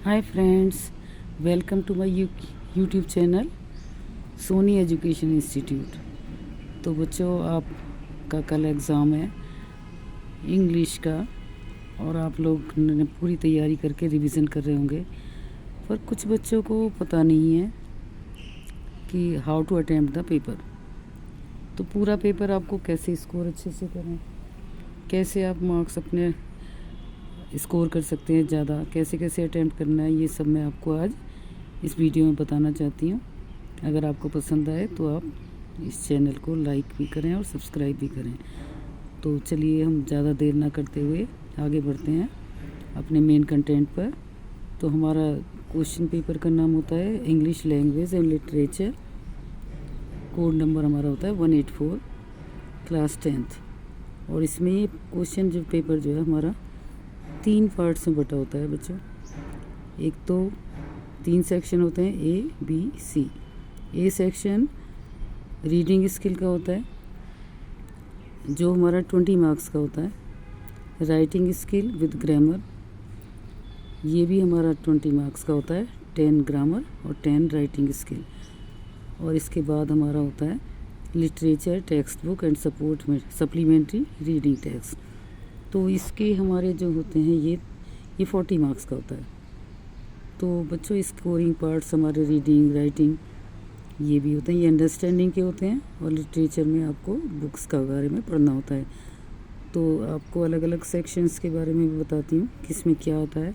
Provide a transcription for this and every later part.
Hi friends, welcome to my YouTube channel Soni education institute. तो बच्चों, आपका कल एग्ज़ाम है इंग्लिश का और आप लोग ने पूरी तैयारी करके रिवीजन कर रहे होंगे, पर कुछ बच्चों को पता नहीं है कि how to attempt the paper. तो पूरा पेपर आपको कैसे स्कोर अच्छे से करें, कैसे आप मार्क्स अपने स्कोर कर सकते हैं ज़्यादा, कैसे कैसे अटैम्प्ट करना है, ये सब मैं आपको आज इस वीडियो में बताना चाहती हूँ। अगर आपको पसंद आए तो आप इस चैनल को लाइक भी करें और सब्सक्राइब भी करें। तो चलिए, हम ज़्यादा देर ना करते हुए आगे बढ़ते हैं अपने मेन कंटेंट पर। तो हमारा क्वेश्चन पेपर का नाम होता है English language and literature. Code number हमारा होता है 184, क्लास 10th। और इसमें ये क्वेश्चन जो पेपर जो है हमारा 3 पार्ट्स में बटा होता है बच्चों। एक तो 3 सेक्शन होते हैं, A B C. A section reading skill का होता है जो हमारा 20 मार्क्स का होता है। राइटिंग स्किल विद ग्रामर, ये भी हमारा 20 मार्क्स का होता है, 10 ग्रामर और 10 राइटिंग स्किल। और इसके बाद हमारा होता है literature, text book and support में सप्लीमेंट्री रीडिंग टेक्स्ट। तो इसके हमारे जो होते हैं ये 40 मार्क्स का होता है। तो बच्चों, स्कोरिंग पार्ट्स हमारे रीडिंग, राइटिंग ये भी होते हैं, ये अंडरस्टैंडिंग के होते हैं। और लिटरेचर में आपको बुक्स का बारे में पढ़ना होता है। तो आपको अलग अलग सेक्शंस के बारे में भी बताती हूँ किसमें क्या होता है।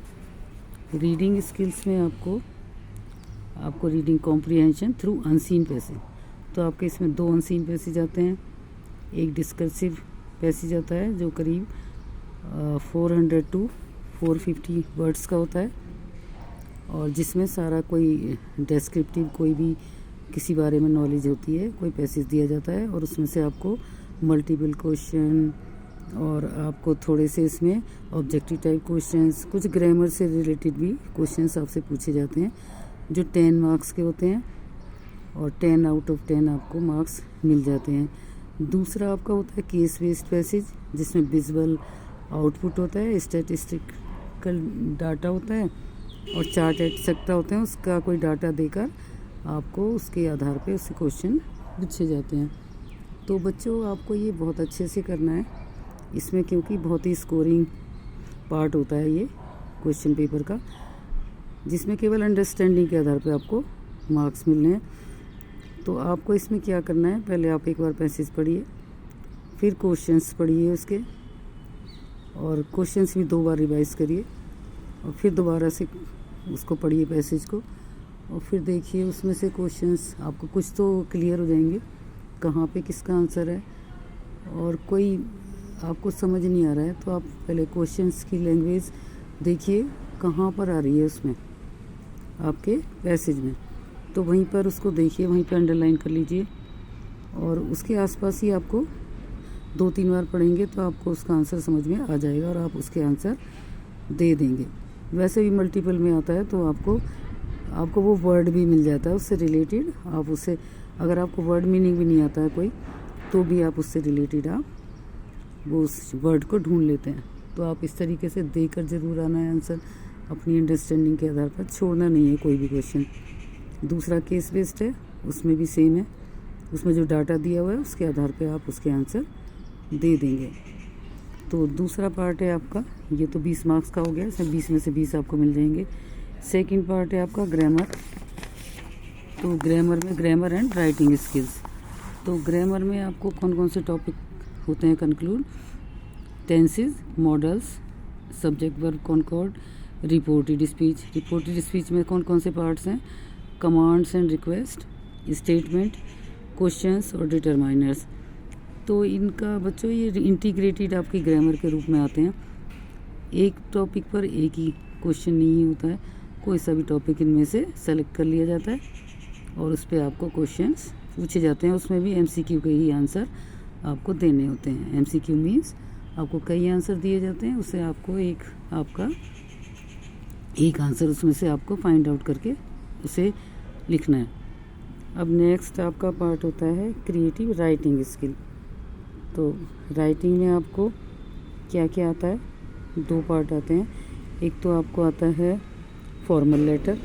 रीडिंग स्किल्स में आपको reading comprehension through unseen passage. तो आपके इसमें 2 अनसीन पैसेज आते हैं। एक डिस्कर्सिव पैसेज आता है जो करीब 400 to 450 वर्ड्स का होता है, और जिसमें सारा कोई डेस्क्रिप्टिव, कोई भी किसी बारे में नॉलेज होती है, कोई पैसेज दिया जाता है और उसमें से आपको मल्टीपल क्वेश्चन और आपको थोड़े से इसमें ऑब्जेक्टिव टाइप क्वेश्चंस, कुछ ग्रामर से रिलेटेड भी क्वेश्चंस आपसे पूछे जाते हैं जो 10 मार्क्स के होते हैं, और 10 आउट ऑफ 10 आपको मार्क्स मिल जाते हैं। दूसरा आपका होता है केस बेस्ड पैसेज, जिसमें विजुअल आउटपुट होता है, स्टैटिस्टिकल डाटा होता है और चार्ट एटसेट्रा होते हैं। उसका कोई डाटा देकर आपको उसके आधार पे उससे क्वेश्चन पूछे जाते हैं। तो बच्चों, आपको ये बहुत अच्छे से करना है इसमें, क्योंकि बहुत ही स्कोरिंग पार्ट होता है ये क्वेश्चन पेपर का, जिसमें केवल अंडरस्टैंडिंग के आधार पे आपको मार्क्स मिलने हैं। तो आपको इसमें क्या करना है, पहले आप एक बार पैसेज पढ़िए, फिर क्वेश्चंस पढ़िए उसके, और क्वेश्चंस भी 2 बार रिवाइज करिए, और फिर दोबारा से उसको पढ़िए पैसेज को, और फिर देखिए उसमें से क्वेश्चंस आपको कुछ तो क्लियर हो जाएंगे कहाँ पे किसका आंसर है। और कोई आपको समझ नहीं आ रहा है तो आप पहले क्वेश्चंस की लैंग्वेज देखिए कहाँ पर आ रही है उसमें आपके पैसेज में, तो वहीं पर उसको देखिए, वहीं पर अंडरलाइन कर लीजिए, और उसके आसपास ही आपको 2-3 बार पढ़ेंगे तो आपको उसका आंसर समझ में आ जाएगा और आप उसके आंसर दे देंगे। वैसे भी मल्टीपल में आता है तो आपको वो वर्ड भी मिल जाता है उससे रिलेटेड। आप उससे, अगर आपको वर्ड मीनिंग भी नहीं आता है कोई, तो भी आप उससे रिलेटेड आप वो उस वर्ड को ढूंढ लेते हैं। तो आप इस तरीके से देकर ज़रूर आना है आंसर, अपनी अंडरस्टैंडिंग के आधार पर, छोड़ना नहीं है कोई भी क्वेश्चन। दूसरा केस बेस्ड है, उसमें भी सेम है, उसमें जो डाटा दिया हुआ है उसके आधार पे आप उसके आंसर दे देंगे। तो दूसरा पार्ट है आपका, ये तो 20 मार्क्स का हो गया, इसमें 20 में से 20 आपको मिल जाएंगे। सेकंड पार्ट है आपका ग्रामर। तो ग्रामर में ग्रामर एंड राइटिंग स्किल्स। तो ग्रामर में आपको कौन कौन से टॉपिक होते हैं conclude, tenses, modals, subject verb concord, reported speech. Reported speech में कौन कौन से पार्ट्स हैं, commands and request, statement, questions और डिटरमाइनर्स। तो इनका बच्चों ये इंटीग्रेटेड आपकी ग्रामर के रूप में आते हैं। एक टॉपिक पर एक ही क्वेश्चन नहीं होता है, कोई सा भी टॉपिक इनमें से सेलेक्ट कर लिया जाता है और उस पर आपको क्वेश्चंस पूछे जाते हैं। उसमें भी एमसीक्यू के ही आंसर आपको देने होते हैं। एमसीक्यू मीन्स आपको कई आंसर दिए जाते हैं, उससे आपको एक आंसर उसमें से आपको फाइंड आउट करके उसे लिखना है। अब नेक्स्ट आपका पार्ट होता है क्रिएटिव राइटिंग स्किल। तो राइटिंग में आपको क्या क्या आता है, 2 पार्ट आते हैं। एक तो आपको आता है फॉर्मल लेटर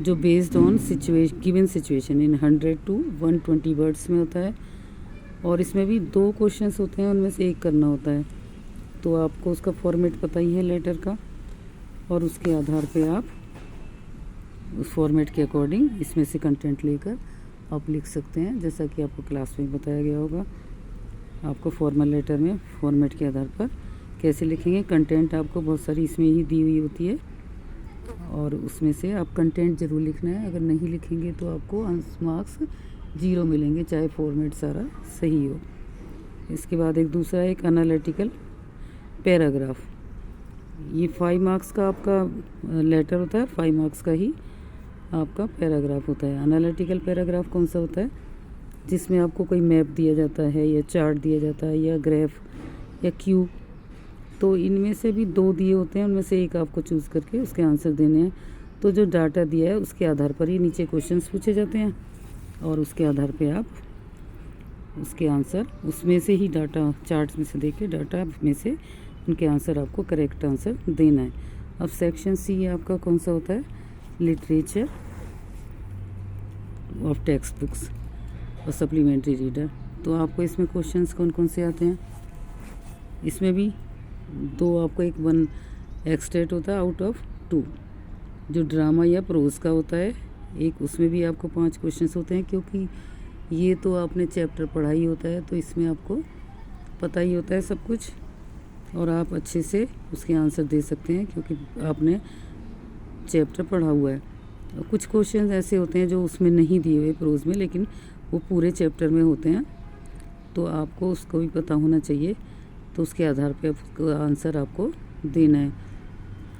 जो based on given situation in 100 to 120 words में होता है, और इसमें भी 2 क्वेश्चंस होते हैं, उनमें से एक करना होता है। तो आपको उसका फॉर्मेट पता ही है लेटर का, और उसके आधार पे आप उस फॉर्मेट के अकॉर्डिंग इसमें से कंटेंट लेकर आप लिख सकते हैं, जैसा कि आपको क्लास में बताया गया होगा। आपको फॉर्मल लेटर में फॉर्मेट के आधार पर कैसे लिखेंगे, कंटेंट आपको बहुत सारी इसमें ही दी हुई होती है, और उसमें से आप कंटेंट ज़रूर लिखना है। अगर नहीं लिखेंगे तो आपको मार्क्स 0 मिलेंगे, चाहे फॉर्मेट सारा सही हो। इसके बाद एक दूसरा एक एनालिटिकल पैराग्राफ, ये 5 मार्क्स का आपका लेटर होता है, 5 मार्क्स का ही आपका पैराग्राफ होता है। एनालिटिकल पैराग्राफ कौन सा होता है, जिसमें आपको कोई मैप दिया जाता है या चार्ट दिया जाता है या ग्राफ या क्यूब, तो इनमें से भी 2 दिए होते हैं, उनमें से एक आपको चूज़ करके उसके आंसर देने हैं। तो जो डाटा दिया है उसके आधार पर ही नीचे क्वेश्चंस पूछे जाते हैं, और उसके आधार पे आप उसके आंसर उसमें से ही डाटा चार्ट्स में से देख के डाटा में से उनके आंसर आपको करेक्ट आंसर देना है। अब सेक्शन सी आपका कौन सा होता है, लिटरेचर ऑफ टेक्स्ट बुक्स और सप्लीमेंट्री रीडर। तो आपको इसमें क्वेश्चंस कौन कौन से आते हैं, इसमें भी 2 आपको एक 1 एक्सटेट होता है आउट ऑफ 2, जो ड्रामा या प्रोज का होता है एक, उसमें भी आपको 5 क्वेश्चंस होते हैं। क्योंकि ये तो आपने चैप्टर पढ़ा ही होता है, तो इसमें आपको पता ही होता है सब कुछ, और आप अच्छे से उसके आंसर दे सकते हैं क्योंकि आपने चैप्टर पढ़ा हुआ है। और कुछ क्वेश्चंस ऐसे होते हैं जो उसमें नहीं दिए हुए प्रोज में, लेकिन वो पूरे चैप्टर में होते हैं, तो आपको उसको भी पता होना चाहिए, तो उसके आधार पे आपको आंसर आपको देना है।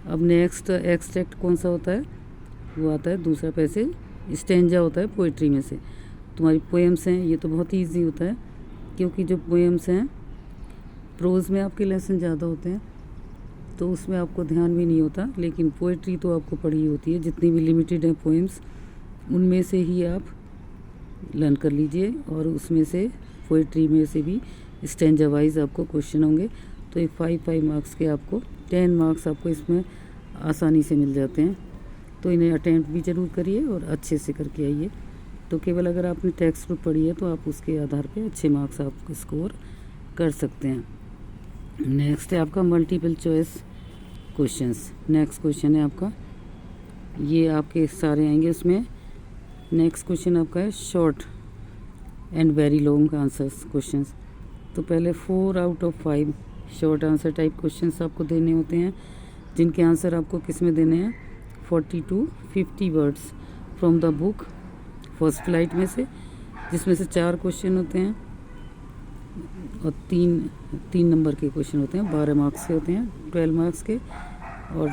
अब नेक्स्ट एक्सट्रैक्ट कौन सा होता है, वो आता है दूसरा पैसेज, स्टेंजा होता है पोइट्री में से। तुम्हारी पोएम्स हैं, ये तो बहुत ही ईजी होता है क्योंकि जो पोएम्स हैं प्रोज में आपके लेसन ज़्यादा होते हैं, तो उसमें आपको ध्यान भी नहीं होता, लेकिन पोइट्री तो आपको पढ़ी होती है, जितनी भी लिमिटेड हैं पोएम्स उनमें से ही आप लर्न कर लीजिए, और उसमें से पोइट्री में से भी स्टैंजा वाइज आपको क्वेश्चन होंगे। तो ये 5 मार्क्स के आपको 10 मार्क्स आपको इसमें आसानी से मिल जाते हैं। तो इन्हें अटेम्प्ट भी ज़रूर करिए और अच्छे से करके आइए। तो केवल अगर आपने टेक्स्ट बुक पढ़ी है तो आप उसके आधार पे अच्छे मार्क्स आप स्कोर कर सकते हैं। नेक्स्ट है आपका multiple choice questions. Next question है आपका, ये आपके सारे आएंगे उसमें। नेक्स्ट क्वेश्चन आपका है short and very long answers questions. तो पहले 4 out of 5 short answer type questions आपको देने होते हैं, जिनके आंसर आपको किस में देने हैं, 40 to 50 words from the book first flight में से, जिसमें से 4 क्वेश्चन होते हैं और 3 नंबर के क्वेश्चन होते हैं, 12 मार्क्स के होते हैं, 12 मार्क्स के, और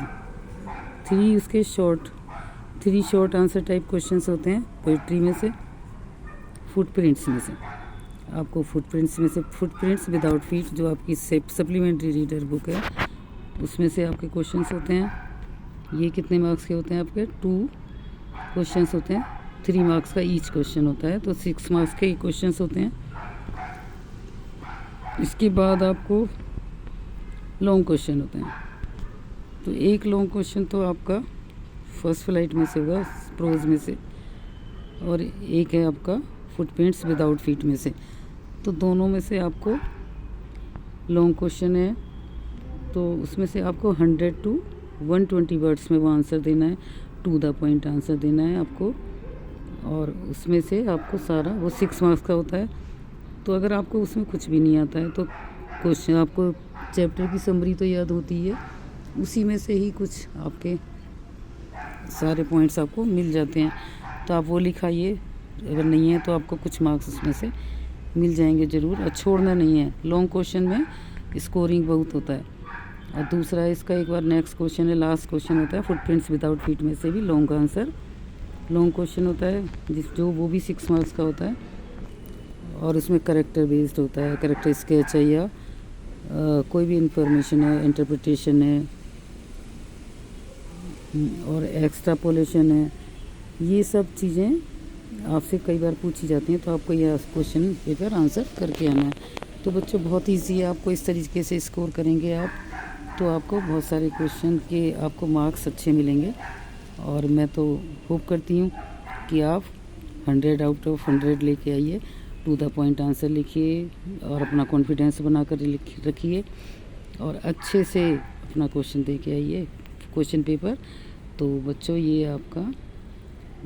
3 उसके शॉर्ट आंसर टाइप क्वेश्चंस होते हैं पोइट्री में से, फुटप्रिंट्स में से। आपको फुटप्रिंट्स विदाउट फीट जो आपकी सप्लीमेंट्री रीडर बुक है उसमें से आपके क्वेश्चंस होते हैं। ये कितने मार्क्स के होते हैं आपके, 2 क्वेश्चंस होते हैं, 3 मार्क्स का ईच क्वेश्चन होता है, तो 6 मार्क्स के क्वेश्चंस होते हैं। इसके बाद आपको लॉन्ग क्वेश्चन होते हैं। तो एक लॉन्ग क्वेश्चन तो आपका फर्स्ट फ्लाइट में से होगा प्रोज में से, और एक है आपका फुटप्रिंट्स विदाउट फीट में से। तो दोनों में से आपको लॉन्ग क्वेश्चन है, तो उसमें से आपको 100 to 120 वर्ड्स में वो आंसर देना है, टू द पॉइंट आंसर देना है आपको, और उसमें से आपको सारा वो 6 मार्क्स का होता है। तो अगर आपको उसमें कुछ भी नहीं आता है तो क्वेश्चन आपको चैप्टर की समरी तो याद होती है, उसी में से ही कुछ आपके सारे पॉइंट्स आपको मिल जाते हैं, तो आप वो लिखाइए। अगर नहीं है तो आपको कुछ मार्क्स उसमें से मिल जाएंगे ज़रूर, और छोड़ना नहीं है। लॉन्ग क्वेश्चन में स्कोरिंग बहुत होता है। और दूसरा इसका एक बार नेक्स्ट क्वेश्चन है, लास्ट क्वेश्चन होता है फुटप्रिंट्स विदाउट फीट में से भी लॉन्ग आंसर लॉन्ग क्वेश्चन होता है, जो वो भी 6 मार्क्स का होता है, और उसमें करेक्टर बेस्ड होता है, करेक्टर स्केच है या कोई भी इंफॉर्मेशन है, इंटरप्रिटेशन है और एक्सट्रापोलेशन है, ये सब चीज़ें आपसे कई बार पूछी जाती हैं, तो आपको यह क्वेश्चन पेपर आंसर करके आना है। तो बच्चों बहुत ईजी है, आपको इस तरीके से स्कोर करेंगे आप, तो आपको बहुत सारे क्वेश्चन के आपको मार्क्स अच्छे मिलेंगे। और मैं तो होप करती हूँ कि आप 100 आउट ऑफ 100 लेके आइए। टू द पॉइंट आंसर लिखिए और अपना कॉन्फिडेंस बना कर रखिए और अच्छे से अपना क्वेश्चन दे के आइए, क्वेश्चन पेपर। तो बच्चों ये आपका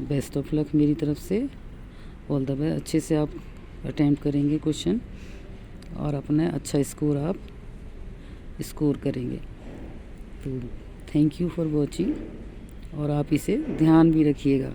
बेस्ट ऑफ लक मेरी तरफ से, ऑल द बेस्ट। अच्छे से आप अटेम्प्ट करेंगे क्वेश्चन और अपना अच्छा स्कोर आप स्कोर करेंगे। तो थैंक यू फॉर वॉचिंग और आप इसे ध्यान भी रखिएगा।